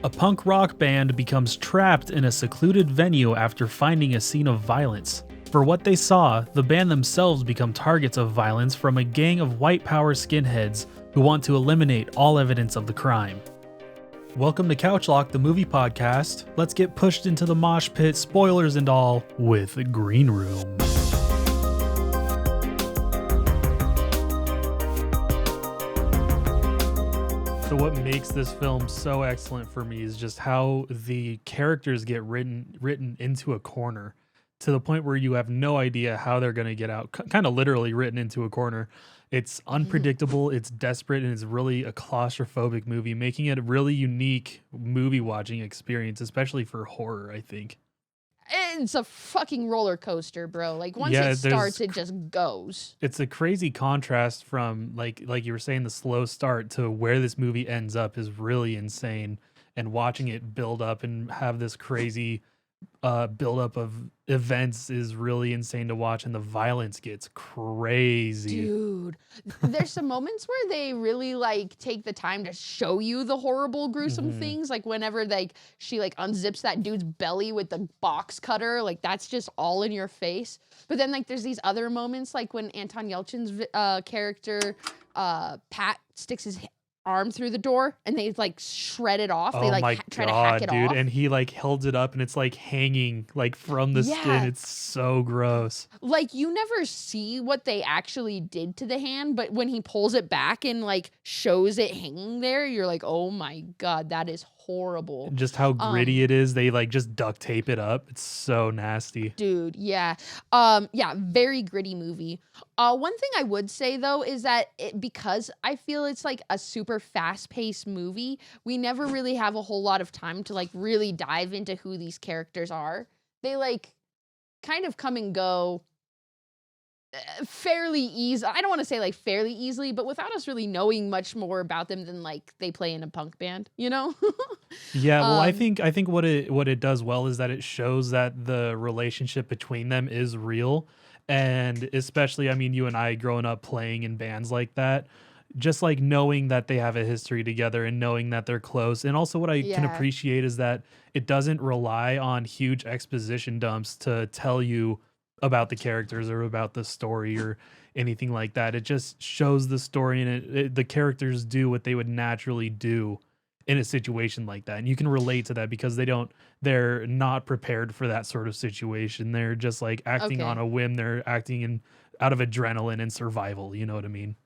A punk rock band becomes trapped in a secluded venue after finding a scene of violence. For what they saw, the band themselves become targets of violence from a gang of white power skinheads who want to eliminate all evidence of the crime. Welcome to Couchlock, the movie podcast. Let's get pushed into the mosh pit, spoilers and all, with Green Room. So what makes this film so excellent for me is just how the characters get written into a corner to the point where you have no idea how they're going to get out. Kind of literally written into a corner. It's unpredictable, it's desperate, and it's really a claustrophobic movie, making it a really unique movie watching experience, especially for horror, I think. It's a fucking roller coaster, bro. Like once it starts, it just goes. It's a crazy contrast from like you were saying, the slow start to where this movie ends up is really insane. And watching it build up and have this crazy build up of events is really insane to watch, and the violence gets crazy. Dude, there's some moments where they really like take the time to show you the horrible, gruesome things. Like whenever she unzips that dude's belly with the box cutter, like that's just all in your face. But then like there's these other moments, like when Anton Yelchin's character Pat sticks his arm through the door and they like shred it off. They try to hack it off. And he like held it up and it's like hanging like from the skin. It's so gross. Like you never see what they actually did to the hand, but when he pulls it back and like shows it hanging there, you're like, oh my God, that is horrible. Just how gritty it is. They like just duct tape it up. It's so nasty. Dude, yeah. Very gritty movie. One thing I would say though is that because I feel it's like a super fast-paced movie, we never really have a whole lot of time to like really dive into who these characters are. They like kind of come and go fairly easy. I don't want to say like fairly easily, but without us really knowing much more about them than like they play in a punk band, you know? Yeah, well, I think what it does well is that it shows that the relationship between them is real. And especially, I mean, you and I growing up playing in bands like that, just like knowing that they have a history together and knowing that they're close. And also what I can appreciate is that it doesn't rely on huge exposition dumps to tell you about the characters or about the story or anything like that. It just shows the story, and the characters do what they would naturally do in a situation like that. And you can relate to that because they're not prepared for that sort of situation. They're just like acting on a whim. They're acting out of adrenaline and survival. You know what I mean?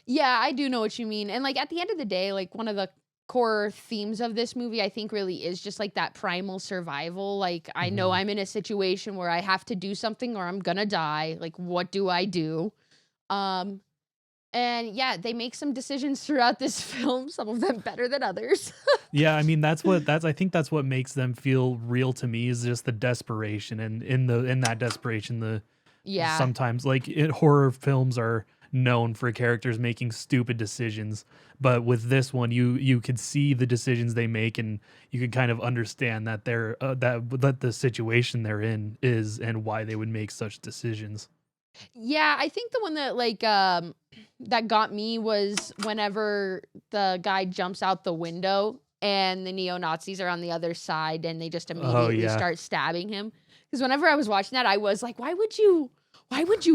Yeah, I do know what you mean. And like at the end of the day, like one of the core themes of this movie, I think really is just like that primal survival. Like I know I'm in a situation where I have to do something or I'm gonna die. Like what do I do? And yeah, they make some decisions throughout this film, some of them better than others. Yeah, I mean I think that's what makes them feel real to me, is just the desperation, and in that desperation sometimes like horror films are known for characters making stupid decisions, but with this one you could see the decisions they make, and you could kind of understand that they're that the situation they're in is and why they would make such decisions. Yeah, I think the one that that got me was whenever the guy jumps out the window and the neo-Nazis are on the other side and they just immediately start stabbing him. Because whenever I was watching that, I was like, why would you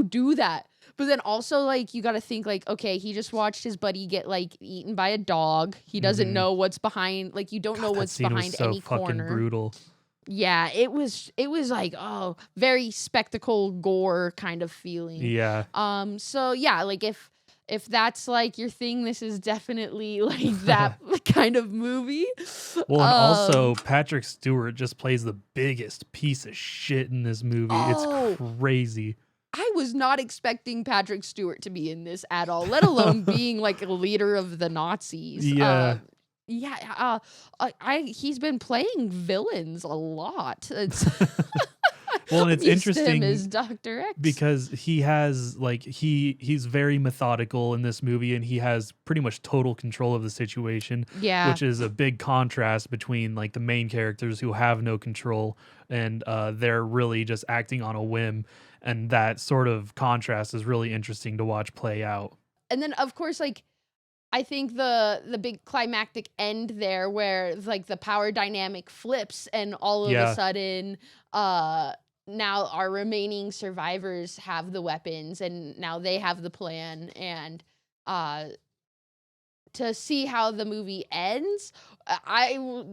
do that? But then also, like, you got to think, like, okay, he just watched his buddy get, like, eaten by a dog. He doesn't know what's behind, like, you don't know what's behind any corner. Fucking brutal. Yeah, it was like, oh, very spectacle gore kind of feeling. Yeah. So yeah, like if that's like your thing, this is definitely like that kind of movie. Well, and also Patrick Stewart just plays the biggest piece of shit in this movie. It's crazy. I was not expecting Patrick Stewart to be in this at all, let alone being like a leader of the Nazis. Yeah. He's been playing villains a lot. Well, and it's interesting as Dr. X because he has like he's very methodical in this movie, and he has pretty much total control of the situation. Yeah, which is a big contrast between like the main characters who have no control and they're really just acting on a whim, and that sort of contrast is really interesting to watch play out. And then of course, like I think the big climactic end there where like the power dynamic flips and all of a Yeah. sudden now our remaining survivors have the weapons and now they have the plan and uh to see how the movie ends,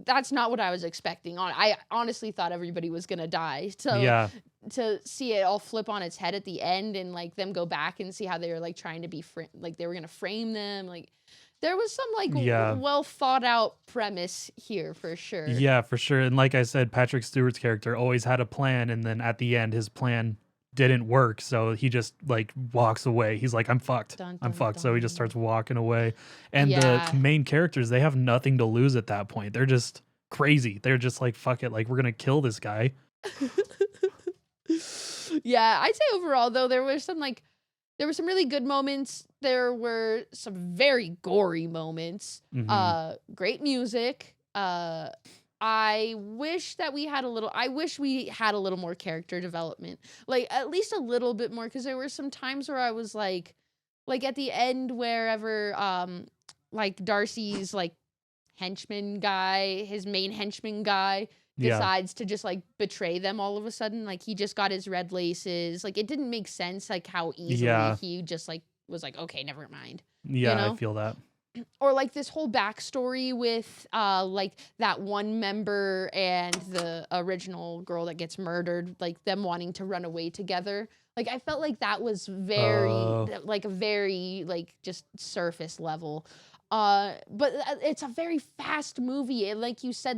that's not what I was expecting. I honestly thought everybody was gonna die. So Yeah. to see it all flip on its head at the end and like them go back and see how they were like trying to be like they were gonna frame them, like there was some like Yeah. well thought out premise here for sure. Yeah, for sure. And like I said, Patrick Stewart's character always had a plan, and then at the end, his plan didn't work. So he just like walks away. He's like, I'm fucked. Dun I'm dun fucked. So he just dun. starts walking away. And the Yeah. main characters, they have nothing to lose at that point. They're just crazy. They're just like, fuck it. Like, we're going to kill this guy. Yeah, I'd say overall though there were some really good moments. There were some very gory moments. Hmm. Great music. I wish we had a little more character development. Like at least a little bit more cuz there were some times where I was like at the end wherever like Darcy's like his main henchman guy Yeah. decides to just like betray them all of a sudden. Like he just got his red laces. Like it didn't make sense like how easily Yeah. he just like was like, okay, never mind. You Yeah. I know? feel that. Or like this whole backstory with like that one member and the original girl that gets murdered, like them wanting to run away together. Like I felt like that was Oh, very like just surface level. But it's a very fast movie, and like you said,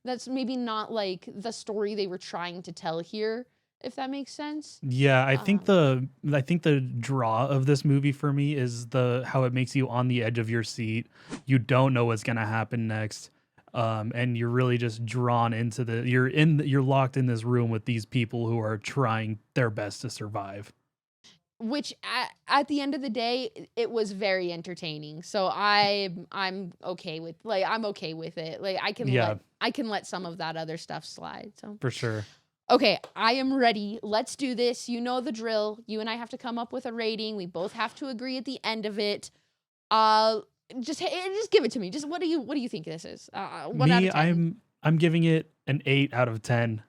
that's maybe not like the story they were trying to tell here, if that makes sense. yeah. Um, I think the draw of this movie for me is the how it makes you on the edge of your seat. You don't know what's gonna happen next. And you're really just drawn into you're locked in this room with these people who are trying their best to survive. which at the end of the day, it was very entertaining. So I'm okay with I'm okay with it. Like Yeah, I can let some of that other stuff slide. So for sure. okay, I am ready. Let's do this. You know the drill. You and I have to come up with a rating. We both have to agree at the end of it. Uh, just give it to me. Just what do you think this is? 1 out of Me, 10. I'm giving it an 8 out of 10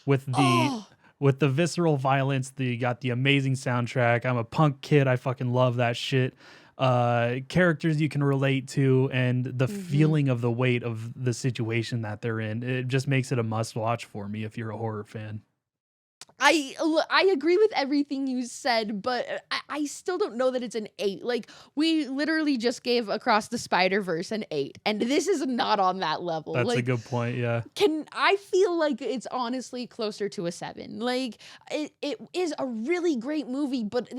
with Oh, the visceral violence. You got the amazing soundtrack. I'm a punk kid. I fucking love that shit. Characters you can relate to, and the mm-hmm. feeling of the weight of the situation that they're in. It just makes it a must watch for me if you're a horror fan. I agree with everything you said, but I still don't know that it's an 8. Like we literally just gave Across the Spider-Verse an 8, and this is not on that level. That's a Like good point. Yeah. can I feel like it's honestly closer to a 7. Like it is a really great movie, but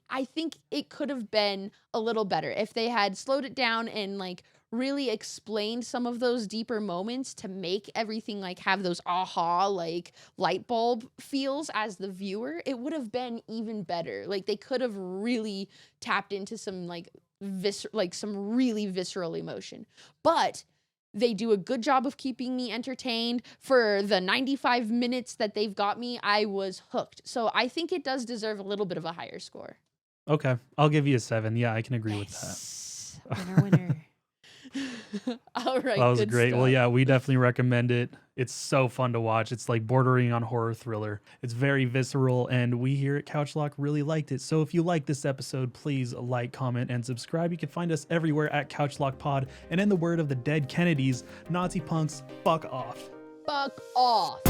I think it could have been a little better if they had slowed it down and like really explained some of those deeper moments to make everything like have those aha like light bulb feels as the viewer. It would have been even better. Like they could have really tapped into some like some really visceral emotion. But they do a good job of keeping me entertained. For the 95 minutes that they've got me, I was hooked. So I think it does deserve a little bit of a higher score. Okay. I'll give you a 7. Yeah, I can agree with that. Yes. Winner, winner. All right, That was good great. Well, stuff. yeah, we definitely recommend it. It's so fun to watch. It's like bordering on horror thriller. It's very visceral, and we here at Couchlock really liked it. So if you like this episode, please like, comment, and subscribe. You can find us everywhere at Couchlock Pod. And in the word of the dead Kennedys, Nazi punks, fuck off. Fuck off.